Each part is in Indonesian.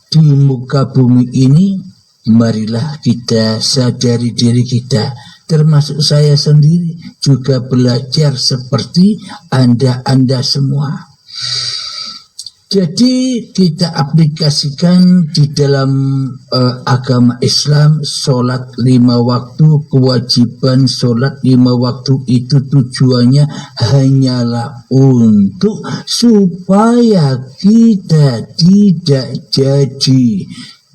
di muka bumi ini, marilah kita sadari diri kita, termasuk saya sendiri juga belajar seperti Anda semua. Jadi kita aplikasikan di dalam agama Islam, sholat 5 waktu, kewajiban sholat 5 waktu itu tujuannya hanyalah untuk supaya kita tidak jadi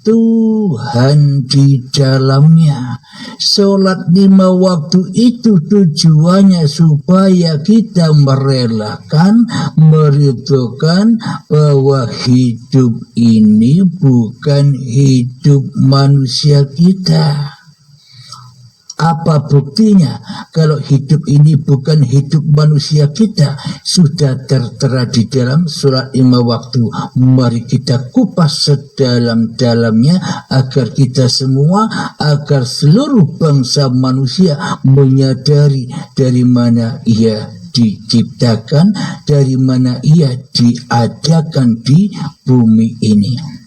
Tuhan di dalamnya. Sholat 5 waktu itu tujuannya supaya kita merelakan, meridhokan bahwa hidup ini bukan hidup manusia kita. Apa buktinya? Kalau hidup ini bukan hidup manusia kita, sudah tertera di dalam surat 5 waktu. Mari kita kupas sedalam-dalamnya agar kita semua, agar seluruh bangsa manusia menyadari dari mana ia diciptakan, dari mana ia diadakan di bumi ini.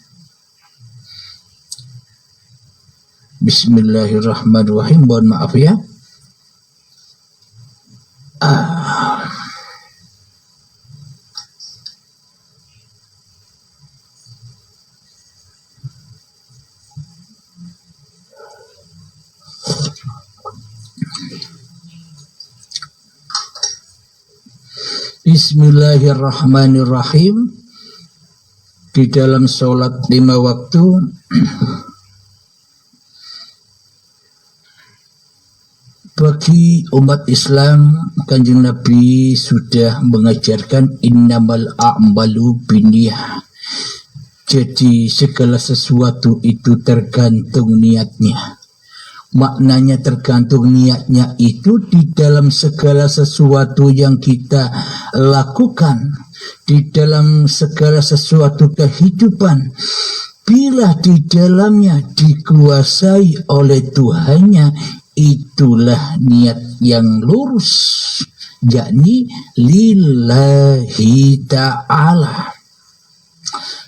Bismillahirrahmanirrahim. Mohon maaf ya. Bismillahirrahmanirrahim. Di dalam sholat 5 waktu bagi umat Islam, Kanjeng Nabi sudah mengajarkan innamal a'malu binniyah. Jadi segala sesuatu itu tergantung niatnya. Maknanya tergantung niatnya itu di dalam segala sesuatu yang kita lakukan, di dalam segala sesuatu kehidupan. Bila di dalamnya dikuasai oleh Tuhannya, itulah niat yang lurus, yakni lillahi ta'ala.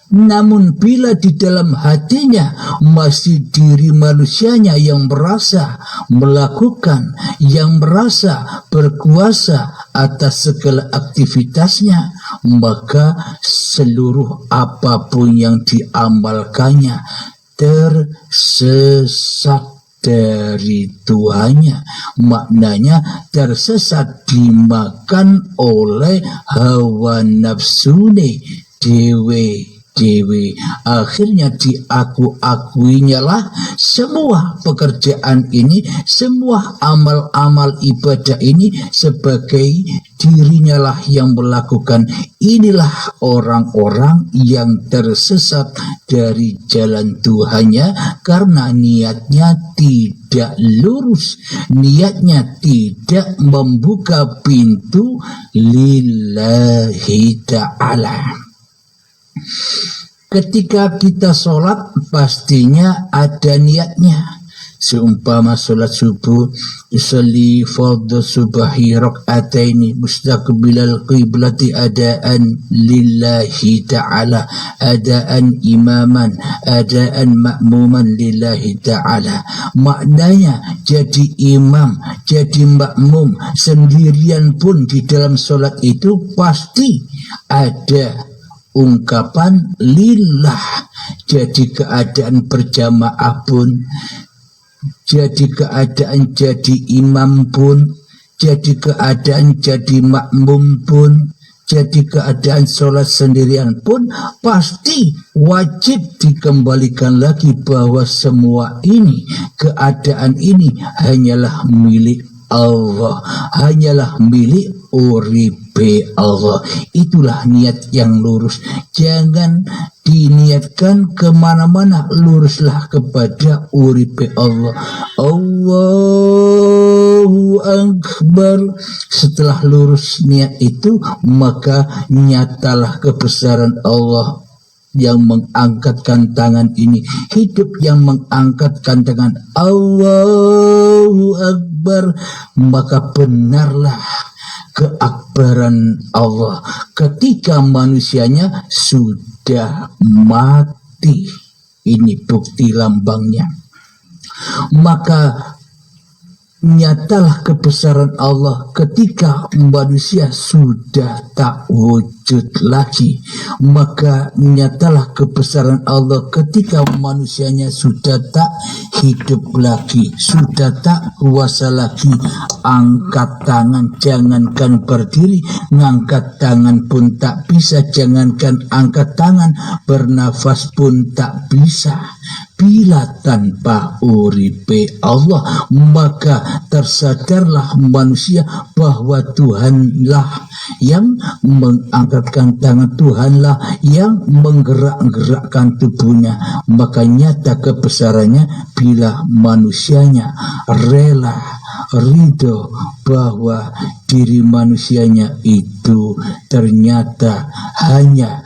Namun bila di dalam hatinya masih diri manusianya yang merasa melakukan, yang merasa berkuasa atas segala aktivitasnya, maka seluruh apapun yang diamalkannya tersesat dari Tuhannya. Maknanya tersesat, dimakan oleh hawa nafsune dewe. Akhirnya diakuinya lah semua pekerjaan ini, semua amal-amal ibadah ini sebagai dirinya lah yang melakukan. Inilah orang-orang yang tersesat dari jalan Tuhannya karena niatnya tidak lurus, niatnya tidak membuka pintu lillahi ta'ala. Ketika kita sholat pastinya ada niatnya. Seumpama sholat subuh, usolli fardhu subahi rak'ataini mustaqbilal qiblati adaan lillahi ta'ala, adaan imaman, adaan ma'muman lillahi ta'ala. Maknanya jadi imam, jadi makmum sendirian pun di dalam sholat itu pasti ada ungkapan lillah. Jadi keadaan berjamaah pun, jadi keadaan jadi imam pun, jadi keadaan jadi makmum pun, jadi keadaan sholat sendirian pun pasti wajib dikembalikan lagi bahwa semua ini, keadaan ini hanyalah milik Allah, hanyalah milik uripe Allah. Itulah niat yang lurus. Jangan diniatkan kemana-mana, luruslah kepada uripe Allah. Allahu Akbar. Setelah lurus niat itu, maka nyatalah kebesaran Allah yang mengangkatkan tangan ini, hidup yang mengangkatkan tangan Allahu Akbar. Maka benarlah keakbaran Allah ketika manusianya sudah mati. Ini bukti lambangnya. Maka nyatalah kebesaran Allah ketika manusia sudah tak wujud lagi. Maka nyatalah kebesaran Allah ketika manusianya sudah tak hidup lagi, sudah tak kuasa lagi. Angkat tangan, jangankan berdiri, ngangkat tangan pun tak bisa. Jangankan angkat tangan, bernafas pun tak bisa. Bila tanpa uripe Allah, maka tersadarlah manusia bahwa Tuhanlah yang mengangkatkan tangan, Tuhanlah yang menggerak-gerakkan tubuhnya. Maka nyata kebesarannya bila manusianya rela, ridho bahwa diri manusianya itu ternyata hanya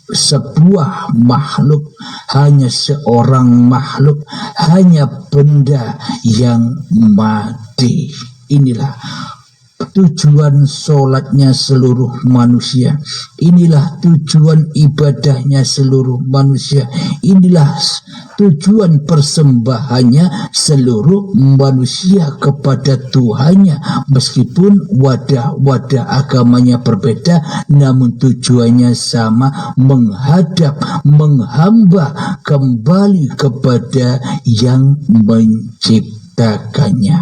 sebuah makhluk, hanya seorang makhluk, hanya benda yang mati. Inilah tujuan sholatnya seluruh manusia. Inilah tujuan ibadahnya seluruh manusia. Inilah tujuan persembahannya seluruh manusia kepada Tuhannya. Meskipun wadah-wadah agamanya berbeda, namun tujuannya sama, menghadap, menghamba kembali kepada yang menciptakannya.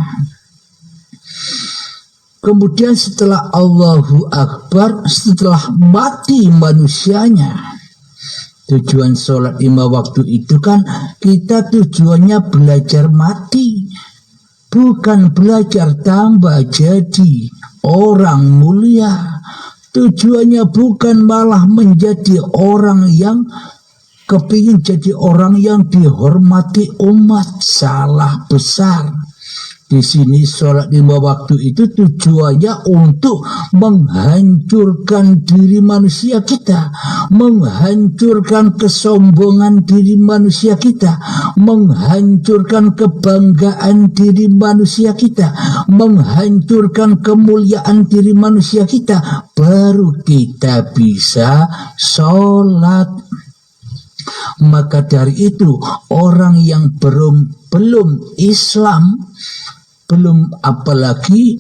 Kemudian setelah Allahu Akbar, setelah mati manusianya, tujuan sholat 5 waktu itu kan kita tujuannya belajar mati, bukan belajar tambah jadi orang mulia. Tujuannya bukan malah menjadi orang yang kepingin jadi orang yang dihormati umat. Salah besar. Di sini sholat 5 waktu itu tujuannya untuk menghancurkan diri manusia kita, menghancurkan kesombongan diri manusia kita, menghancurkan kebanggaan diri manusia kita, menghancurkan kemuliaan diri manusia kita. Baru kita bisa sholat. Maka dari itu orang yang belum Islam, belum apalagi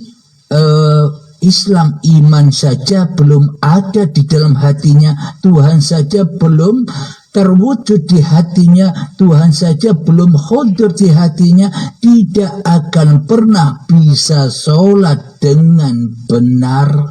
Islam, iman saja belum ada di dalam hatinya, Tuhan saja belum terwujud di hatinya, Tuhan saja belum hadir di hatinya, tidak akan pernah bisa sholat dengan benar,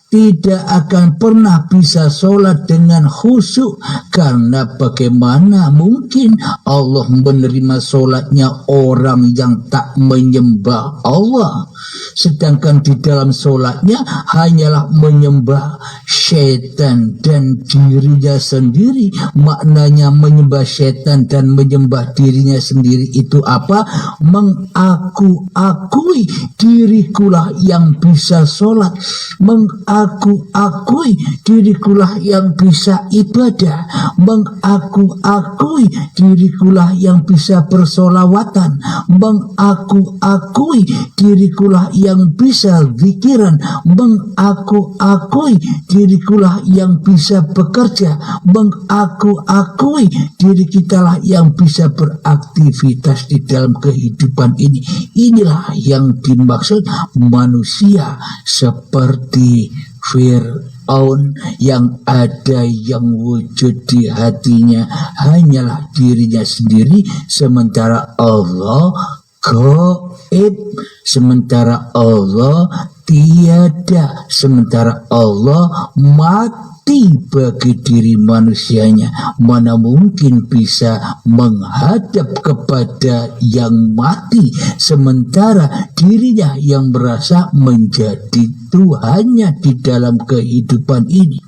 tidak akan pernah bisa sholat dengan khusyuk. Karena bagaimana mungkin Allah menerima sholatnya orang yang tak menyembah Allah, sedangkan di dalam sholatnya hanyalah menyembah setan dan dirinya sendiri. Maknanya menyembah setan dan menyembah dirinya sendiri itu apa? Mengaku-akui dirikulah yang bisa sholat, mengaku-akui dirikulah yang bisa ibadah, mengaku-akui dirikulah yang bisa bersolawatan, mengaku-akui dirikulah yang bisa zikiran, mengaku-akui dirikulah yang bisa bekerja, mengaku-akui diri kitalah yang bisa beraktivitas di dalam kehidupan ini. Inilah yang dimaksud manusia seperti Fir'aun, yang ada yang wujud di hatinya hanyalah dirinya sendiri, sementara Allah gaib, sementara Allah tiada, sementara Allah mati bagi diri manusianya. Mana mungkin bisa menghadap kepada yang mati, sementara dirinya yang merasa menjadi Tuhannya di dalam kehidupan ini.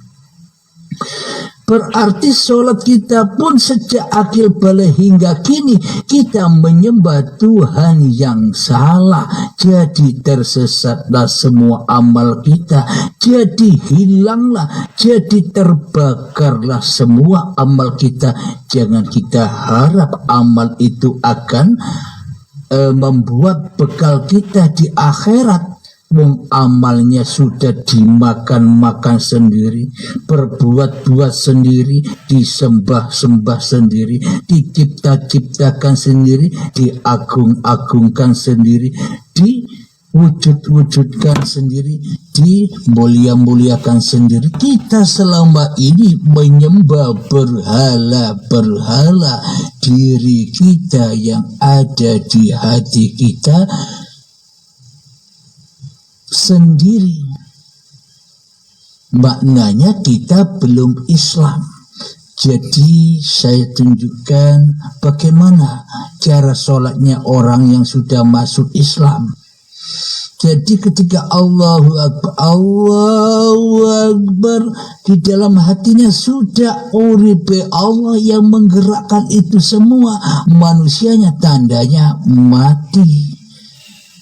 Berarti sholat kita pun sejak akil balik hingga kini kita menyembah Tuhan yang salah. Jadi tersesatlah semua amal kita, jadi hilanglah, jadi terbakarlah semua amal kita. Jangan kita harap amal itu akan membuat bekal kita di akhirat. Wong amalnya sudah dimakan-makan sendiri, berbuat-buat sendiri, disembah-sembah sendiri, dicipta-ciptakan sendiri, diagung-agungkan sendiri, diwujud-wujudkan sendiri, dimulia-muliakan sendiri. Kita selama ini menyembah berhala-berhala. Diri kita yang ada di hati kita sendiri, maknanya kita belum Islam. Jadi saya tunjukkan bagaimana cara sholatnya orang yang sudah masuk Islam. Jadi ketika Allahu Akbar, Allahu Akbar, di dalam hatinya sudah uripe Allah yang menggerakkan itu semua. Manusianya tandanya mati.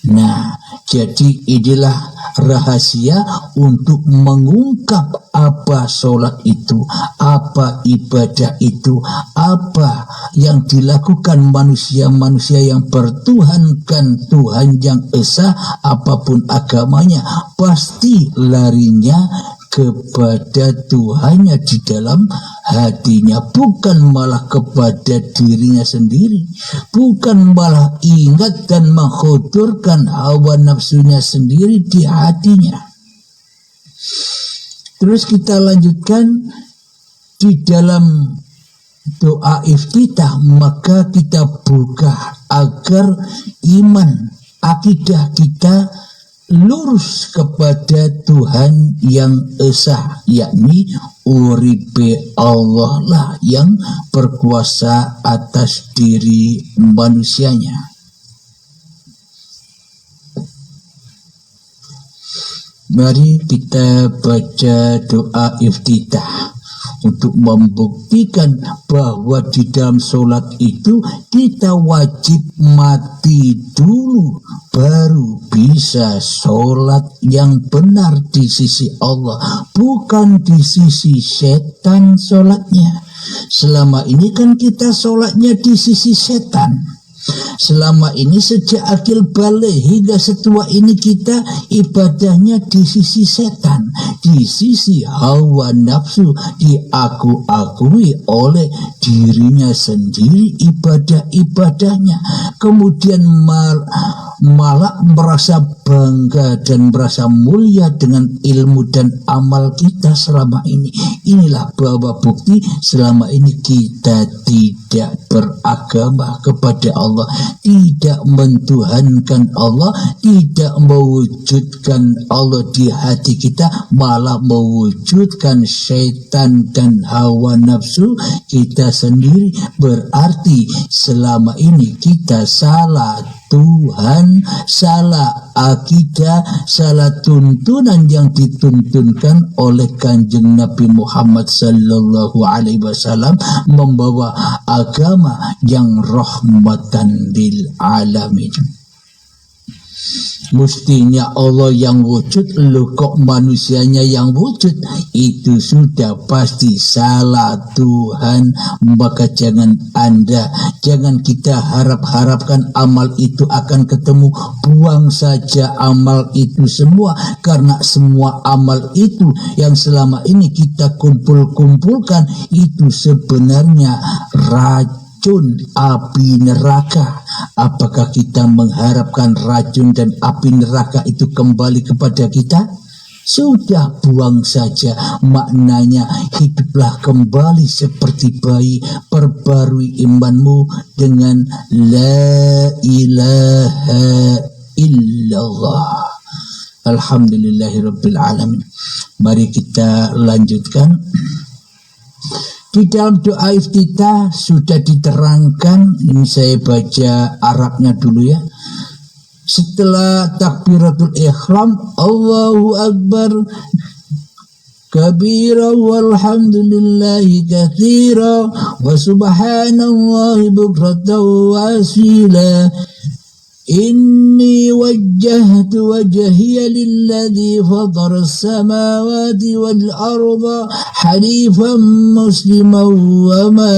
Nah, jadi inilah rahasia untuk mengungkap apa sholat itu, apa ibadah itu, apa yang dilakukan manusia-manusia yang bertuhankan Tuhan yang esa, apapun agamanya, pasti larinya kepada Tuhannya di dalam hatinya, bukan malah kepada dirinya sendiri, bukan malah ingat dan mengkhuturkan hawa nafsunya sendiri di hatinya. Terus kita lanjutkan di dalam doa iftitah, maka kita buka agar iman, akidah kita lurus kepada Tuhan yang esa, yakni uripe Allah lah yang berkuasa atas diri manusianya. Mari kita baca doa iftitah untuk membuktikan bahwa di dalam sholat itu kita wajib mati dulu baru bisa sholat yang benar di sisi Allah, bukan di sisi setan sholatnya. Selama ini kan kita sholatnya di sisi setan. Selama ini sejak akil balik hingga setua ini kita ibadahnya di sisi setan, di sisi hawa nafsu, diaku-akui oleh dirinya sendiri ibadah-ibadahnya. Kemudian malah merasa bangga dan merasa mulia dengan ilmu dan amal kita selama ini. Inilah bahwa bukti selama ini kita tidak beragama kepada Allah, tidak mentuhankan Allah, tidak mewujudkan Allah di hati kita, malah mewujudkan syaitan dan hawa nafsu kita sendiri. Berarti selama ini kita salah Tuhan, salah akidah, salah tuntunan yang dituntunkan oleh Kanjeng Nabi Muhammad sallallahu alaihi wasallam, membawa agama yang rahmatan lil alamin. Mestinya Allah yang wujud, lo kok manusianya yang wujud? Itu sudah pasti salah Tuhan. Maka jangan kita harapkan amal itu akan ketemu. Buang saja amal itu semua, karena semua amal itu yang selama ini kita kumpulkan itu sebenarnya racun api neraka. Apakah kita mengharapkan racun dan api neraka itu kembali kepada kita? Sudah, buang saja. Maknanya hiduplah kembali seperti bayi, perbarui imanmu dengan la ilaha illallah. Alhamdulillahirabbil alamin. Mari kita lanjutkan. Di dalam doa iftitah sudah diterangkan, ini saya baca Arabnya dulu ya. Setelah takbiratul ihram, Allahu Akbar kabira walhamdulillahi katsira wa subhanallahi bukratan wa asila. Inni wajjahtu wajhiya lilladzi fatara as-samawati wal arda hanifan musliman wa ma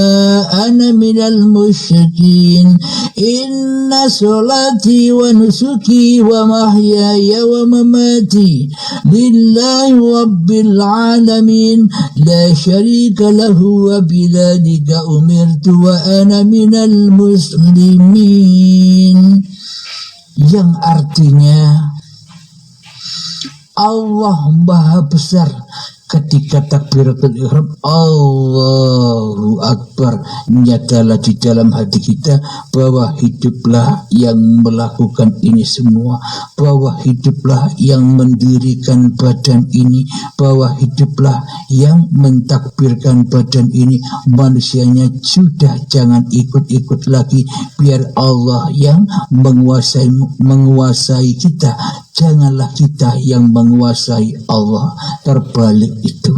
ana minal musyrikin. Inna salati wa nusuki wa mahyaya wa mamati lillahi rabbil alamin la syarika lahu wa bidzalika umirtu wa ana minal muslimin. Yang artinya Allah Maha Besar. Ketika takbiratul ihram Allahu Akbar, nyatalah di dalam hati kita bahwa hiduplah yang melakukan ini semua, bahwa hiduplah yang mendirikan badan ini, bahwa hiduplah yang mentakbirkan badan ini. Manusianya sudah jangan ikut-ikut lagi, biar Allah yang menguasai kita, janganlah kita yang menguasai Allah. Terbalik itu.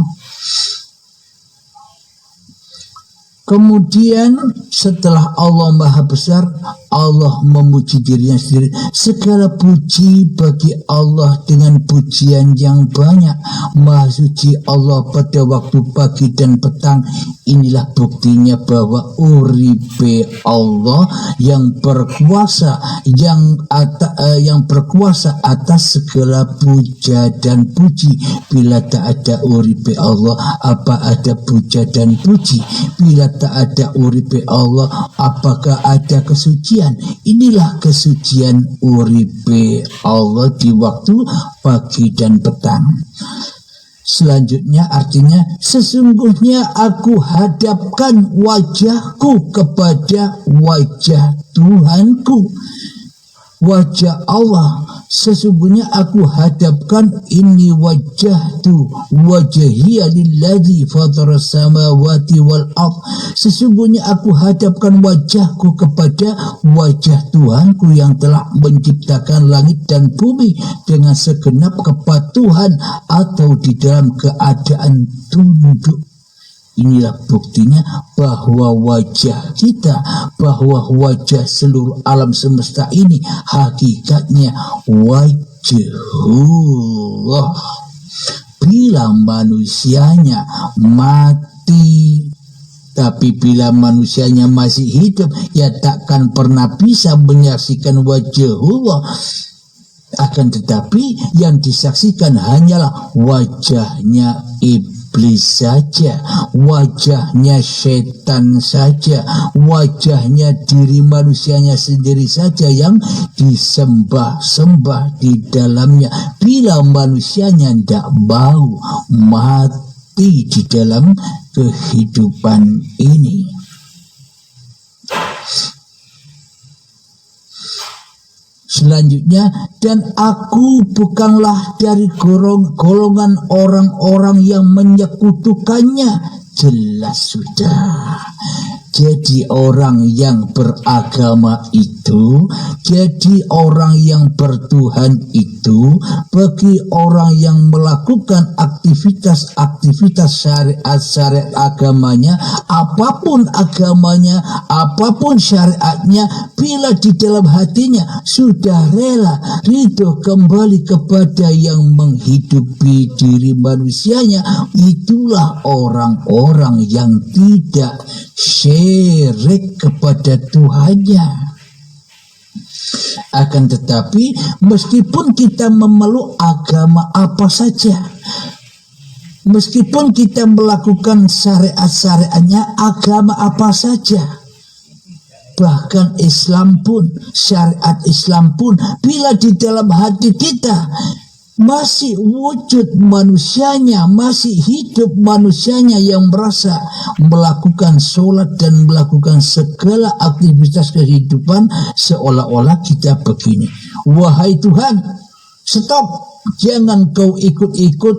Kemudian setelah Allah Maha Besar, Allah memuji dirinya sendiri. Segala puji bagi Allah dengan pujian yang banyak. Maha suci Allah pada waktu pagi dan petang. Inilah buktinya bahwa uripe Allah yang berkuasa, yang berkuasa atas segala puja dan puji. Bila tak ada uripe Allah, apa ada puja dan puji? Bila tak ada uripe Allah, apakah ada kesucian? Inilah kesucian uripe Allah di waktu pagi dan petang. Selanjutnya artinya, sesungguhnya aku hadapkan wajahku kepada wajah Tuhanku, wajah Allah. Sesungguhnya aku hadapkan, ini wajahtu wajhiya lilladzi fatara samawati wal ard. Sesungguhnya aku hadapkan wajahku kepada wajah Tuhanku yang telah menciptakan langit dan bumi dengan segenap kepatuhan atau di dalam keadaan tunduk. Inilah buktinya bahwa wajah kita, bahwa wajah seluruh alam semesta ini hakikatnya wajhullah. Bila manusianya mati, tapi bila manusianya masih hidup, ya takkan pernah bisa menyaksikan wajhullah. Akan tetapi yang disaksikan hanyalah wajahnya iblis saja, wajahnya setan saja, wajahnya diri manusianya sendiri saja yang disembah-sembah di dalamnya. Bila manusianya tidak mau mati di dalam kehidupan ini. Selanjutnya, dan aku bukanlah dari golongan orang-orang yang menyekutukannya. Jelas sudah. Jadi orang yang beragama itu, jadi orang yang bertuhan itu, bagi orang yang melakukan aktivitas syariat agamanya, apapun agamanya, apapun syariatnya, bila di dalam hatinya sudah rela ridho kembali kepada yang menghidupi diri manusianya, itulah orang-orang yang tidak syirik kepada Tuhannya. Akan tetapi meskipun kita memeluk agama apa saja, meskipun kita melakukan syariat-syariatnya agama apa saja, bahkan Islam pun, syariat Islam pun, bila di dalam hati kita masih wujud manusianya, masih hidup manusianya yang merasa melakukan sholat dan melakukan segala aktivitas kehidupan, seolah-olah kita begini, wahai Tuhan, stop, jangan kau ikut-ikut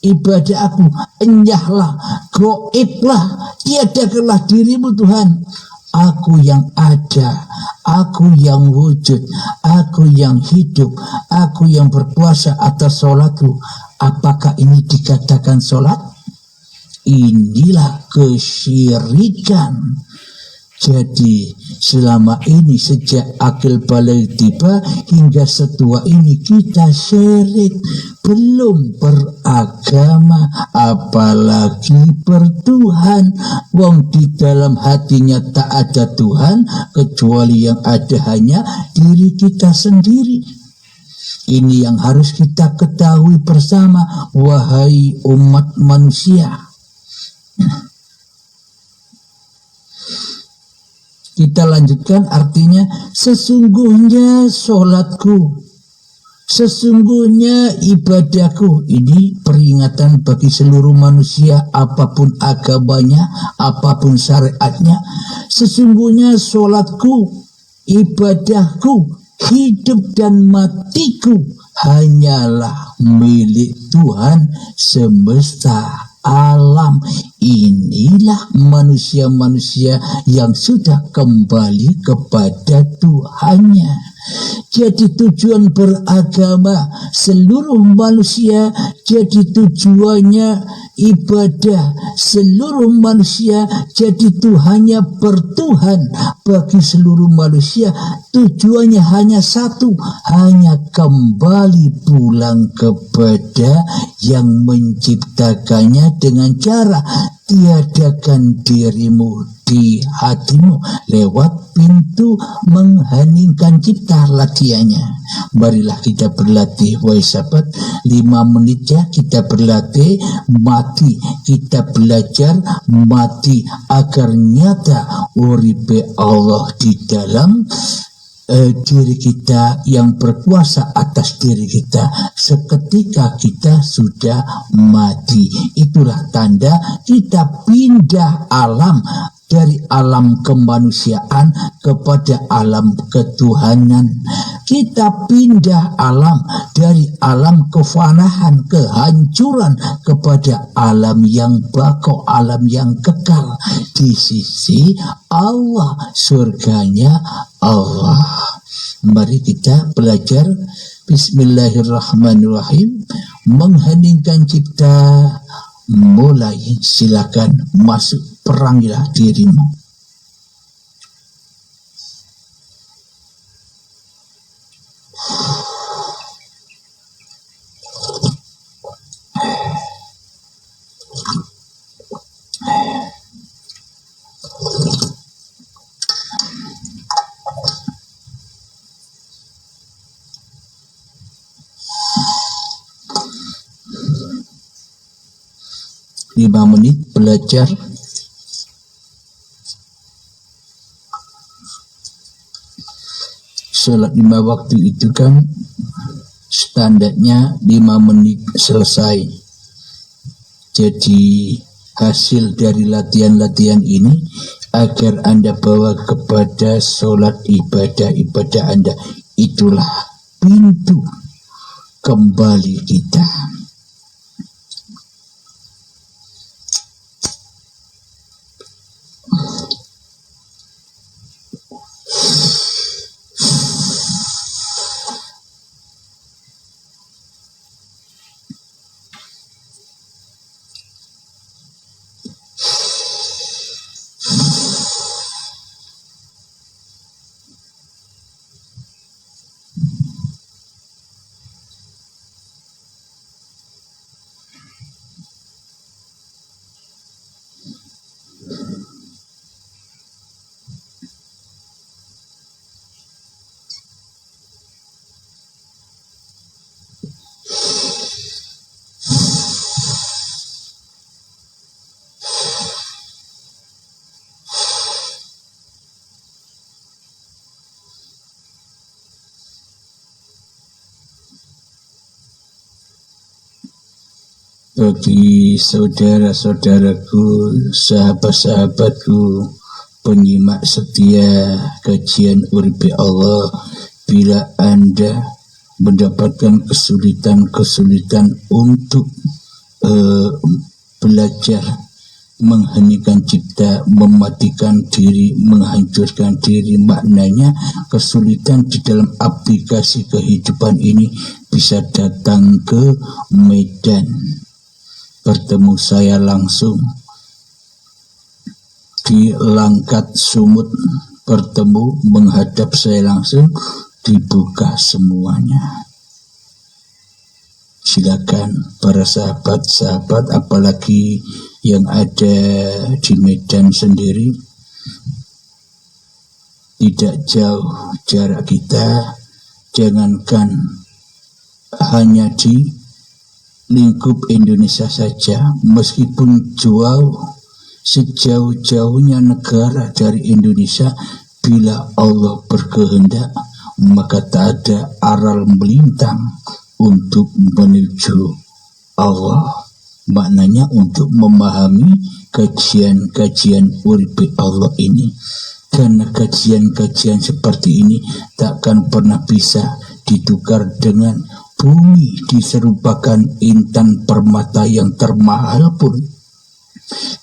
ibadah aku, enyahlah, goiblah, tiadakanlah dirimu Tuhan. Aku yang ada, aku yang wujud, aku yang hidup, aku yang berkuasa atas sholatku. Apakah ini dikatakan sholat? Inilah kesyirikan. Jadi selama ini sejak akil balik tiba hingga setua ini kita syirik, belum beragama apalagi bertuhan. Wong di dalam hatinya tak ada Tuhan kecuali yang ada hanya diri kita sendiri. Ini yang harus kita ketahui bersama, wahai umat manusia. Kita lanjutkan, artinya sesungguhnya sholatku, sesungguhnya ibadahku. Ini peringatan bagi seluruh manusia, apapun agamanya, apapun syariatnya. Sesungguhnya sholatku, ibadahku, hidup dan matiku hanyalah milik Tuhan semesta alam. Inilah manusia-manusia yang sudah kembali kepada Tuhannya. Jadi tujuan beragama seluruh manusia, jadi tujuannya ibadah seluruh manusia, jadi Tuhannya bertuhan bagi seluruh manusia. Tujuannya hanya satu, hanya kembali pulang kepada yang menciptakannya dengan cara tiadakan dirimu di hatimu lewat pintu mengheningkan cipta. Latihannya, marilah kita berlatih, wahai sahabat, 5 menit ya kita berlatih mati, kita belajar mati agar nyata uripe Allah di dalam diri kita, yang berkuasa atas diri kita seketika kita sudah mati. Itulah tanda kita pindah alam, dari alam kemanusiaan kepada alam ketuhanan. Kita pindah alam dari alam kefanahan, kehancuran, kepada alam yang bako, alam yang kekal di sisi Allah, surganya Allah. Mari kita belajar. Bismillahirrahmanirrahim. Mengheningkan cipta. Mulai, silakan masuk, perangilah dirimu. Lima menit belajar. Sholat 5 waktu itu kan standarnya 5 menit selesai. Jadi hasil dari latihan-latihan ini agar Anda bawa kepada sholat ibadah-ibadah Anda. Itulah pintu kembali kita. Bagi saudara-saudaraku, sahabat-sahabatku, penyimak setia kajian Uripe Allah, bila Anda mendapatkan kesulitan-kesulitan untuk belajar mengheningkan cipta, mematikan diri, menghancurkan diri, maknanya kesulitan di dalam aplikasi kehidupan ini, bisa datang ke Medan, bertemu saya langsung. di Langkat Sumut bertemu menghadap saya langsung, dibuka semuanya. Silakan para sahabat-sahabat, apalagi yang ada di Medan sendiri, tidak jauh jarak kita, jangankan hanya di lingkup Indonesia saja, meskipun jauh sejauh-jauhnya negara dari Indonesia, bila Allah berkehendak maka tak ada aral melintang untuk menuju Allah. Maknanya untuk memahami kajian-kajian uripe Allah ini. Karena kajian-kajian seperti ini takkan pernah bisa ditukar dengan bumi diserupakan intan permata yang termahal pun.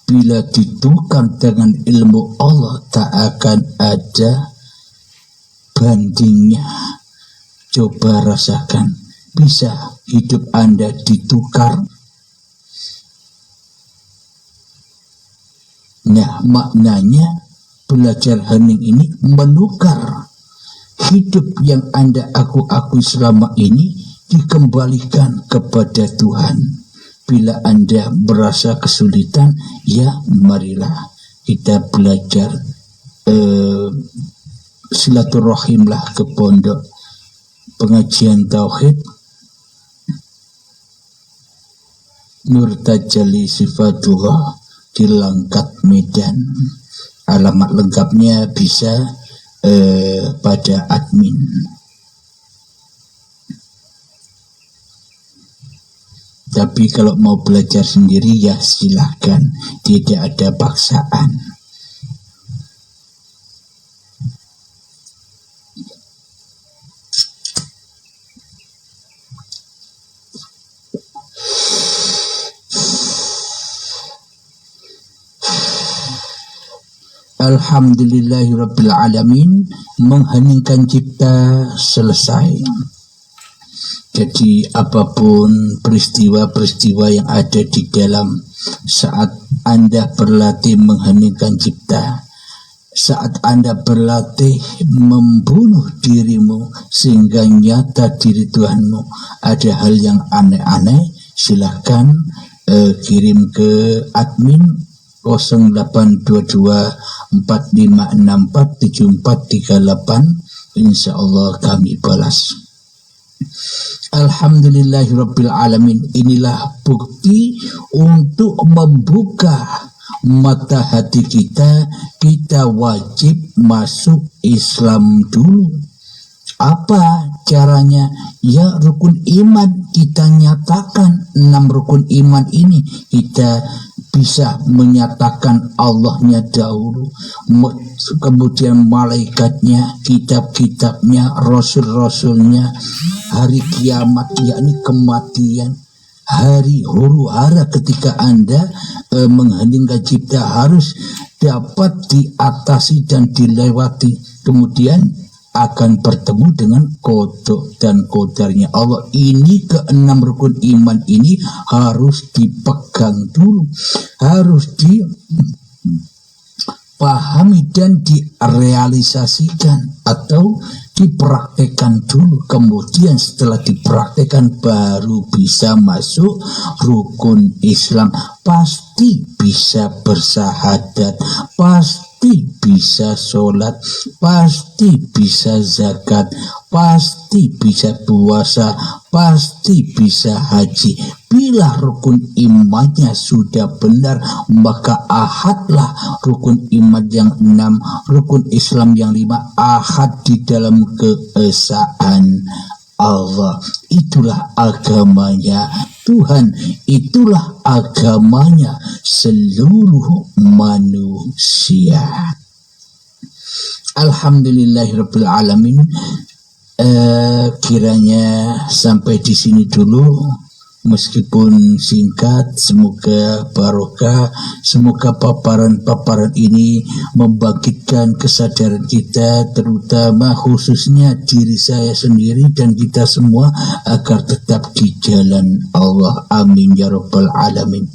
Bila ditukar dengan ilmu Allah tak akan ada bandingnya. Coba rasakan, bisa hidup Anda ditukar? Nah, maknanya belajar hening ini menukar hidup yang Anda aku selama ini dikembalikan kepada Tuhan. Bila Anda merasa kesulitan, ya marilah kita belajar silaturahimlah ke pondok pengajian tauhid Nur Tajalli Sifatullah di Langkat Medan. Alamat lengkapnya bisa pada admin. Tapi kalau mau belajar sendiri ya silahkan, tidak ada paksaan. Alhamdulillahirabbil alamin, mengheningkan cipta selesai. Jadi apapun peristiwa-peristiwa yang ada di dalam saat Anda berlatih mengheningkan cipta, saat Anda berlatih membunuh dirimu sehingga nyata diri Tuhanmu, ada hal yang aneh-aneh, silahkan kirim ke admin 082245647438. insyaallah kami balas. Alhamdulillahirabbil alamin. Inilah bukti untuk membuka mata hati kita. Kita wajib masuk Islam dulu. Apa caranya? Ya, rukun iman kita nyatakan. 6 rukun iman ini kita bisa menyatakan Allahnya dahulu, kemudian malaikatnya, kitab-kitabnya, rasul-rasulnya, hari kiamat yakni kematian, hari huru hara ketika Anda mengheningkan cipta harus dapat diatasi dan dilewati. Kemudian akan bertemu dengan kodok dan kodarnya Allah. Ini ke-6 rukun iman ini harus dipegang dulu, harus dipahami dan direalisasikan atau dipraktekkan dulu. Kemudian setelah dipraktekkan baru bisa masuk rukun Islam. Pasti bisa bersahadat, pasti bisa sholat, pasti bisa zakat, pasti bisa puasa, pasti bisa haji. Bila rukun imannya sudah benar, maka ahadlah rukun iman yang 6, rukun Islam yang 5, ahad di dalam keesaan Allah. Itulah agamanya Tuhan, itulah agamanya seluruh manusia. Alhamdulillahirabbil alamin. Kiranya sampai di sini dulu, meskipun singkat. Semoga barokah, semoga paparan-paparan ini membangkitkan kesadaran kita, terutama khususnya diri saya sendiri dan kita semua, agar tetap di jalan Allah. Amin ya rabbal alamin.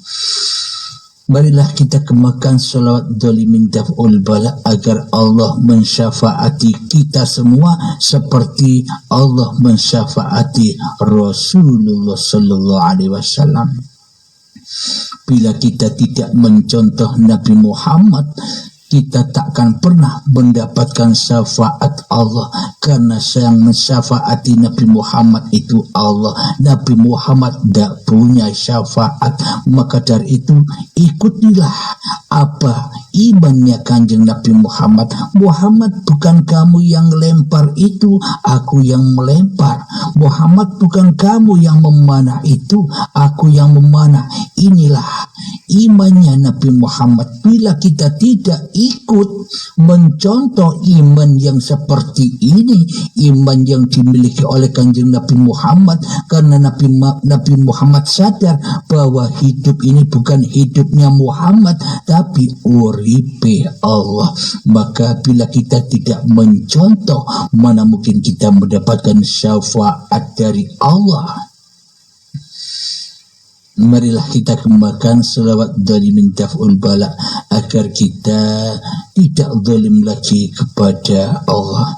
Marilah kita kemakan salawat dolimin daf'ul bala agar Allah mensyafaati kita semua seperti Allah mensyafaati Rasulullah sallallahu alaihi wasallam. Bila kita tidak mencontoh Nabi Muhammad, kita takkan pernah mendapatkan syafaat Allah, karena yang mensyafaati Nabi Muhammad itu Allah. Nabi Muhammad tidak punya syafaat. Maka dari itu ikutilah apa imannya Kanjeng Nabi Muhammad. Muhammad bukan kamu yang lempar itu, aku yang melempar. Muhammad bukan kamu yang memanah itu, aku yang memanah. Inilah imannya Nabi Muhammad. Bila kita tidak ikut mencontoh iman yang seperti ini, iman yang dimiliki oleh Kanjeng Nabi Muhammad, karena Nabi Muhammad sadar bahwa hidup ini bukan hidupnya Muhammad, tapi uripe Allah. Maka bila kita tidak mencontoh, mana mungkin kita mendapatkan syafaat dari Allah. Marilah kita kembangkan selawat dari mintaf'ul bala agar kita tidak zalim lagi kepada Allah.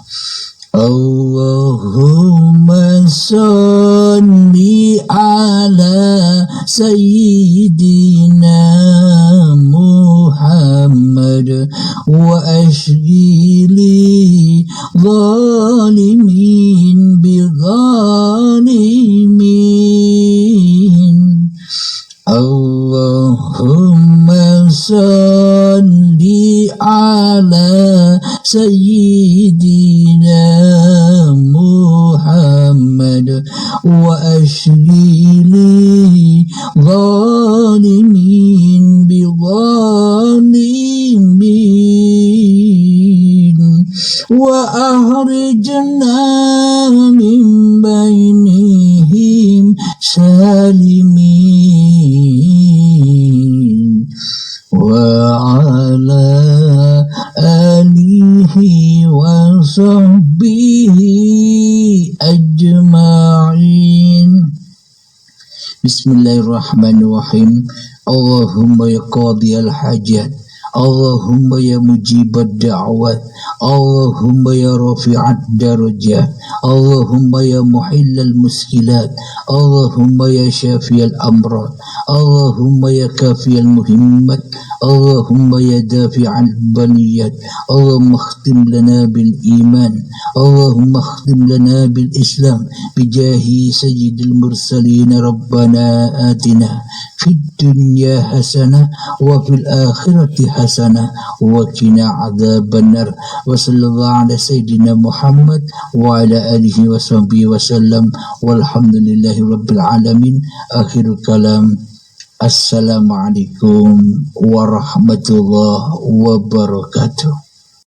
Allahumma salli ala sayyidina Muhammad wa ashghili zalimin bi zalimin. Allahumma salli ala sayyidina Muhammad wa ashghili zalimin bi zalimin wa ahrijna min bainihim salimin wa ala alihi wa sahbihi ajma'in. Bismillahirrahmanirrahim. Allahumma ya qadiyal hajat, Allahumma ya mujibad da'wat, Allahumma ya rafi'ad darajat, Allahumma ya muhillal muskilat, Allahumma ya syafiyal amrat, Allahumma ya kafiyal muhimmat, Allahumma ya dafi'al baliyat. Allahumma khtim lana bil iman, Allahumma khtim lana bil islam bijahi sayyidil mursalin. Rabbana atina fid dunya hasanah wa fil akhirati hasanah wa qina adzabannar. Wa sallallahu ala sayyidina Muhammad wa ala alihi wa sahbihi wa sallam walhamdulillahi rabbil alamin. Akhirul kalam. Assalamualaikum warahmatullahi wabarakatuh.